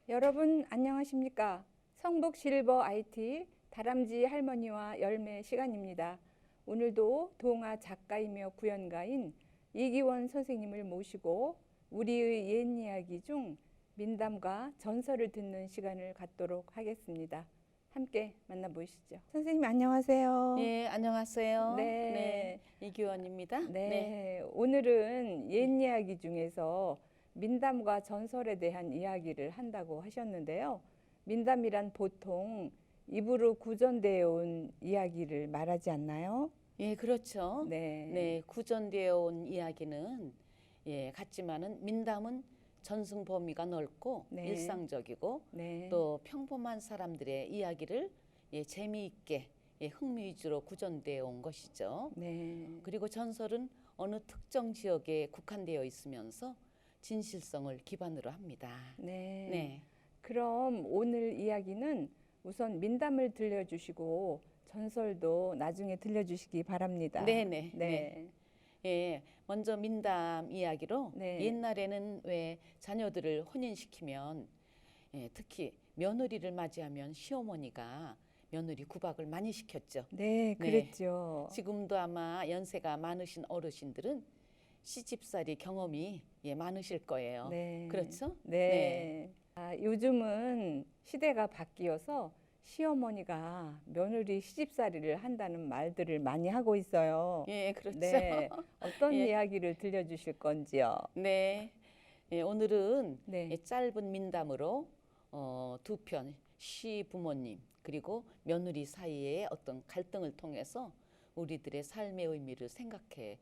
여러분 안녕하십니까? 성북 실버 IT 다람쥐 할머니와 열매 시간입니다. 오늘도 동화 작가이며 구연가인 이기원 선생님을 모시고 우리의 옛 이야기 중 민담과 전설을 듣는 시간을 갖도록 하겠습니다. 함께 만나보시죠. 선생님 안녕하세요. 네, 안녕하세요. 네. 이규원입니다. 네, 오늘은 옛 이야기 중에서 민담과 전설에 대한 이야기를 한다고 하셨는데요. 민담이란 보통 입으로 구전되어 온 이야기를 말하지 않나요? 예, 그렇죠. 네. 구전되어 온 이야기는 같지만은 민담은 전승 범위가 넓고 네. 일상적이고 네. 또 평범한 사람들의 이야기를 재미있게 흥미 위주로 구전되어 온 것이죠. 네. 그리고 전설은 어느 특정 지역에 국한되어 있으면서 진실성을 기반으로 합니다. 네. 네. 그럼 오늘 이야기는 우선 민담을 들려주시고 전설도 나중에 들려주시기 바랍니다. 네네. 네. 먼저 민담 이야기로 네. 옛날에는 왜 자녀들을 혼인시키면 특히 며느리를 맞이하면 시어머니가 며느리 구박을 많이 시켰죠. 네, 그랬죠. 지금도 아마 연세가 많으신 어르신들은 시집살이 경험이 많으실 거예요. 네. 그렇죠? 네. 요즘은 시대가 바뀌어서 시어머니가 며느리 시집살이를 한다는 말들을 많이 하고 있어요. 예, 그렇죠. 네. 어떤 예. 이야기를 들려주실 건지요? 네. 오늘은 네. 짧은 민담으로 두 편, 시부모님 그리고 며느리 사이의 어떤 갈등을 통해서 우리들의 삶의 의미를 생각해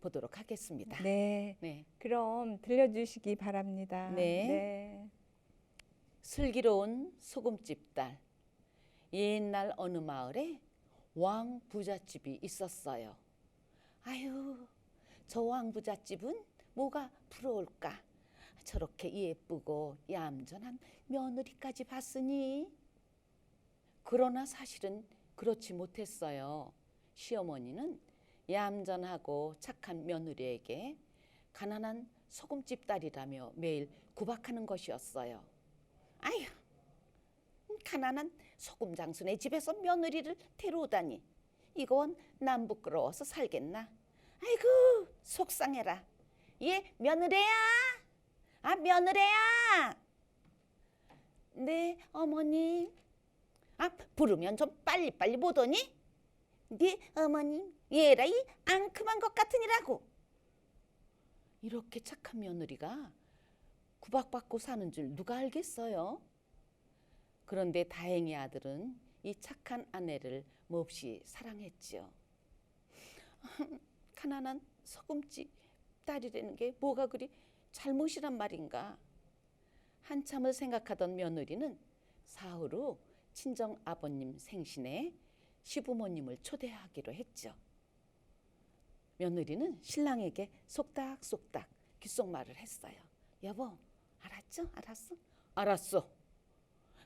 보도록 하겠습니다. 네. 네. 그럼 들려주시기 바랍니다. 네. 네. 슬기로운 소금집 딸. 옛날 어느 마을에 왕 부잣집이 있었어요. 아유, 저 왕 부잣집은 뭐가 부러울까? 저렇게 예쁘고 얌전한 며느리까지 봤으니. 그러나 사실은 그렇지 못했어요. 시어머니는 얌전하고 착한 며느리에게 가난한 소금집 딸이라며 매일 구박하는 것이었어요. 아휴, 가난한 소금 장수네 집에서 며느리를 데려오다니. 이건 난 부끄러워서 살겠나? 아이고, 속상해라. 얘 며느리야? 아, 며느리야? 네, 어머님. 아, 부르면 좀 빨리빨리 못 오니? 네, 어머님. 얘라 이 앙큼한 것 같으니라고. 이렇게 착한 며느리가 구박받고 사는 줄 누가 알겠어요? 그런데 다행히 아들은 이 착한 아내를 몹시 사랑했지요. 가난한 소금집 딸이라는 게 뭐가 그리 잘못이란 말인가. 한참을 생각하던 며느리는 사흘 후 친정 아버님 생신에 시부모님을 초대하기로 했죠. 며느리는 신랑에게 속닥속닥 귓속말을 했어요. 여보, 알았죠? 알았어? 알았어.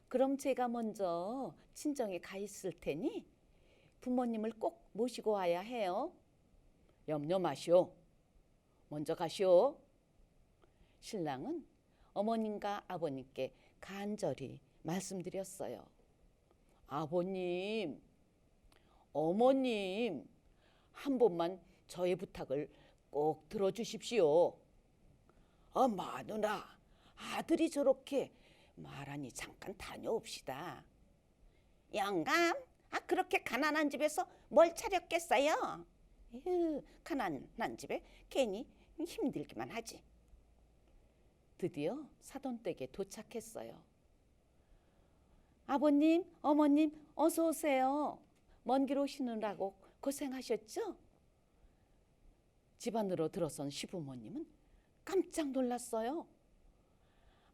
그럼 제가 먼저 친정에 가 있을 테니 부모님을 꼭 모시고 와야 해요. 염려 마시오. 먼저 가시오. 신랑은 어머님과 아버님께 간절히 말씀드렸어요. 아버님, 어머님, 한 번만 저의 부탁을 꼭 들어주십시오. 마누라, 아들이 저렇게 말하니 잠깐 다녀옵시다. 영감, 그렇게 가난한 집에서 뭘 차렸겠어요? 가난한 집에 괜히 힘들기만 하지. 드디어 사돈댁에 도착했어요. 아버님, 어머님, 어서 오세요. 먼 길 오시느라고 고생하셨죠? 집 안으로 들어선 시부모님은 깜짝 놀랐어요.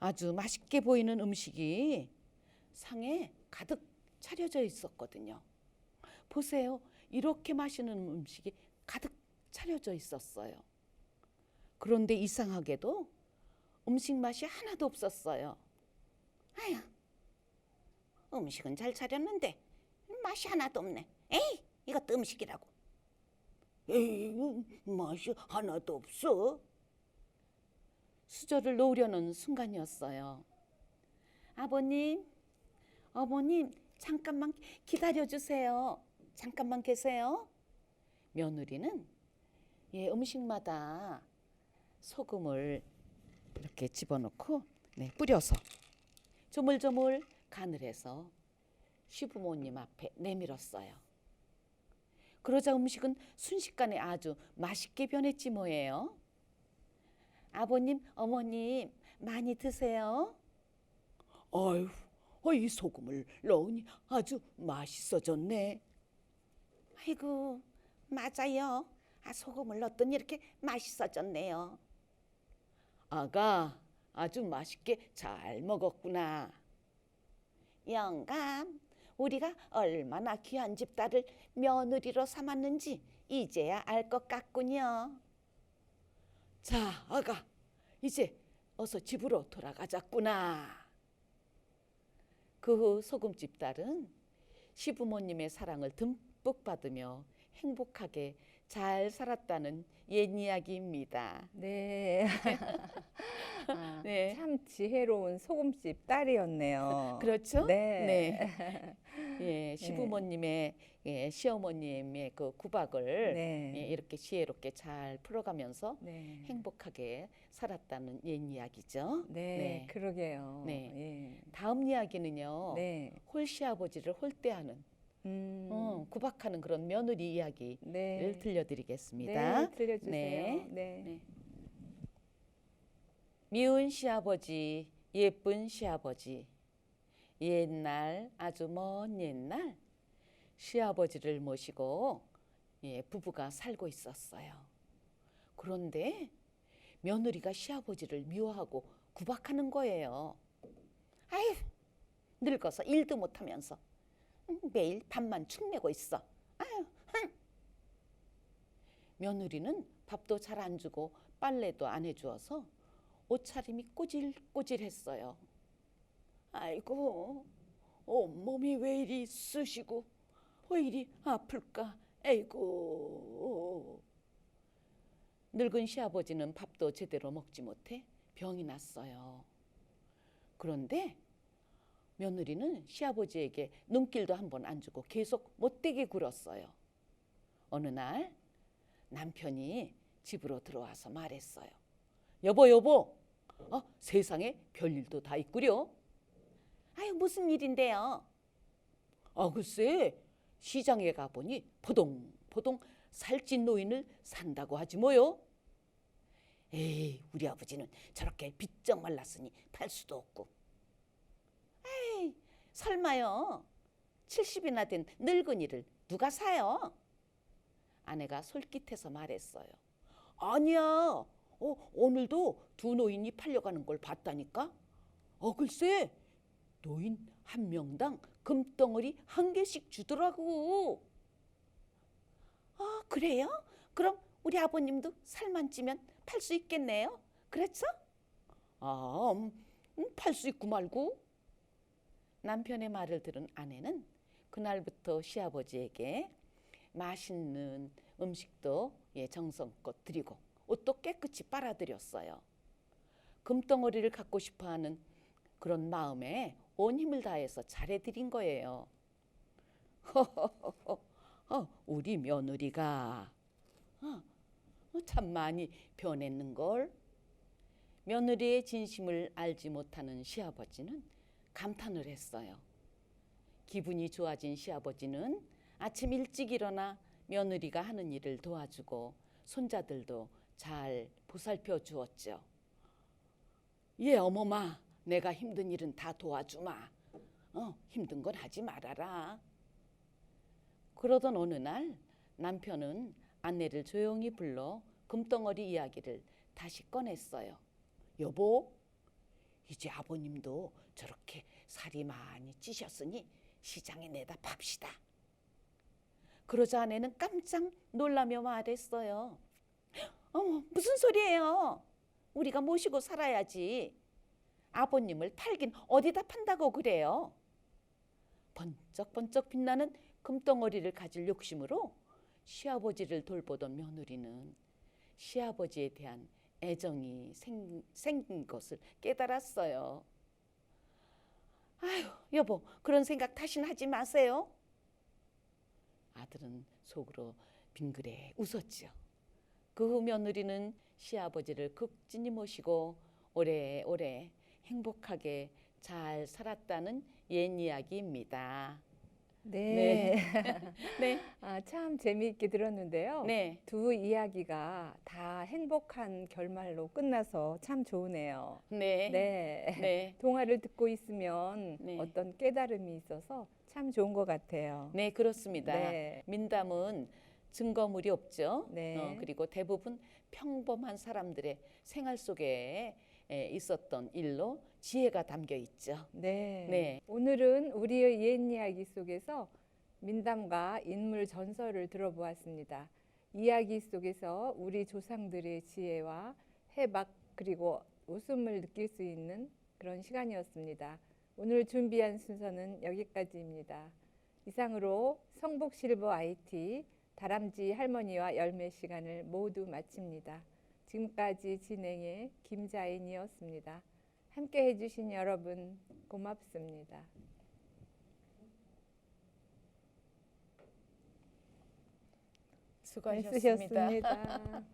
아주 맛있게 보이는 음식이 상에 가득 차려져 있었거든요. 보세요. 이렇게 맛있는 음식이 가득 차려져 있었어요. 그런데 이상하게도 음식 맛이 하나도 없었어요. 아휴, 음식은 잘 차렸는데 맛이 하나도 없네. 에이, 이것도 음식이라고. 에이, 맛이 하나도 없어. 수저를 놓으려는 순간이었어요. 아버님, 어머님, 잠깐만 기다려 주세요. 잠깐만 계세요. 며느리는 음식마다 소금을 이렇게 집어넣고 뿌려서 조물조물 간을 해서 시부모님 앞에 내밀었어요. 그러자 음식은 순식간에 아주 맛있게 변했지 뭐예요. 아버님, 어머님 많이 드세요. 아유, 이 소금을 넣으니 아주 맛있어졌네. 아이고, 맞아요. 소금을 넣었더니 이렇게 맛있어졌네요. 아가, 아주 맛있게 잘 먹었구나. 영감, 우리가 얼마나 귀한 집딸을 며느리로 삼았는지 이제야 알 것 같군요. 자, 아가, 이제 어서 집으로 돌아가자꾸나. 그 후 소금집 딸은 시부모님의 사랑을 듬뿍 받으며 행복하게 잘 살았다는 옛 이야기입니다. 네. 네. 참 지혜로운 소금집 딸이었네요. 그렇죠? 네. 예, 시부모님의 시어머님의 그 구박을 네. 이렇게 지혜롭게 잘 풀어가면서 네. 행복하게 살았다는 옛 이야기죠. 네, 그러게요. 네. 예. 다음 이야기는요. 네. 홀시아버지를 홀대하는 구박하는 그런 며느리 이야기를 네. 들려드리겠습니다. 네, 들려주세요. 네. 네. 네. 미운 시아버지, 예쁜 시아버지. 옛날, 아주 먼 옛날 시아버지를 모시고 부부가 살고 있었어요. 그런데 며느리가 시아버지를 미워하고 구박하는 거예요. 아유, 늙어서 일도 못하면서 매일 밥만 축내고 있어. 아유, 며느리는 밥도 잘 안 주고 빨래도 안 해주어서 옷차림이 꼬질꼬질했어요. 아이고, 온몸이 왜 이리 쑤시고 왜 이리 아플까? 아이고. 늙은 시아버지는 밥도 제대로 먹지 못해 병이 났어요. 그런데 며느리는 시아버지에게 눈길도 한 번 안 주고 계속 못되게 굴었어요. 어느 날 남편이 집으로 들어와서 말했어요. 여보, 세상에 별일도 다 있구려. 아유, 무슨 일인데요? 글쎄, 시장에 가보니 포동포동 살찐 노인을 산다고 하지 뭐요. 에이, 우리 아버지는 저렇게 비쩍 말랐으니 팔 수도 없고. 에이, 설마요. 70이나 된 늙은이를 누가 사요? 아내가 솔깃해서 말했어요. 아니야. 오늘도 두 노인이 팔려가는 걸 봤다니까. 글쎄, 노인 한 명당 금덩어리 한 개씩 주더라고. 그래요? 그럼 우리 아버님도 살만 찌면 팔 수 있겠네요. 그렇죠? 팔 수 있고 말고. 남편의 말을 들은 아내는 그날부터 시아버지에게 맛있는 음식도 정성껏 드리고 옷도 깨끗이 빨아들였어요. 금덩어리를 갖고 싶어하는 그런 마음에 온 힘을 다해서 잘해드린 거예요. 우리 며느리가 참 많이 변했는걸. 며느리의 진심을 알지 못하는 시아버지는 감탄을 했어요. 기분이 좋아진 시아버지는 아침 일찍 일어나 며느리가 하는 일을 도와주고 손자들도 잘 보살펴 주었죠. 어머마, 내가 힘든 일은 다 도와주마. 힘든 건 하지 말아라. 그러던 어느 날 남편은 아내를 조용히 불러 금덩어리 이야기를 다시 꺼냈어요. 여보, 이제 아버님도 저렇게 살이 많이 찌셨으니 시장에 내다 팝시다. 그러자 아내는 깜짝 놀라며 말했어요. 무슨 소리예요? 우리가 모시고 살아야지. 아버님을 팔긴 어디다 판다고 그래요? 번쩍번쩍 빛나는 금덩어리를 가질 욕심으로 시아버지를 돌보던 며느리는 시아버지에 대한 애정이 생긴 것을 깨달았어요. 여보, 그런 생각 다시는 하지 마세요. 아들은 속으로 빙그레 웃었죠. 그 후 며느리는 시아버지를 극진히 모시고 오래오래 행복하게 잘 살았다는 옛 이야기입니다. 네. 네, 아, 참 재미있게 들었는데요. 네, 두 이야기가 다 행복한 결말로 끝나서 참 좋으네요. 네, 네. 네, 동화를 듣고 있으면 네. 어떤 깨달음이 있어서 참 좋은 것 같아요. 네, 그렇습니다. 네. 민담은 증거물이 없죠. 네. 그리고 대부분 평범한 사람들의 생활 속에 있었던 일로 지혜가 담겨 있죠. 네. 네. 오늘은 우리의 옛 이야기 속에서 민담과 인물 전설을 들어보았습니다. 이야기 속에서 우리 조상들의 지혜와 해박 그리고 웃음을 느낄 수 있는 그런 시간이었습니다. 오늘 준비한 순서는 여기까지입니다. 이상으로 성북실버 IT 다람쥐 할머니와 열매 시간을 모두 마칩니다. 지금까지 진행의 김자인이었습니다. 함께 해주신 여러분 고맙습니다. 수고하셨습니다. 애쓰셨습니다.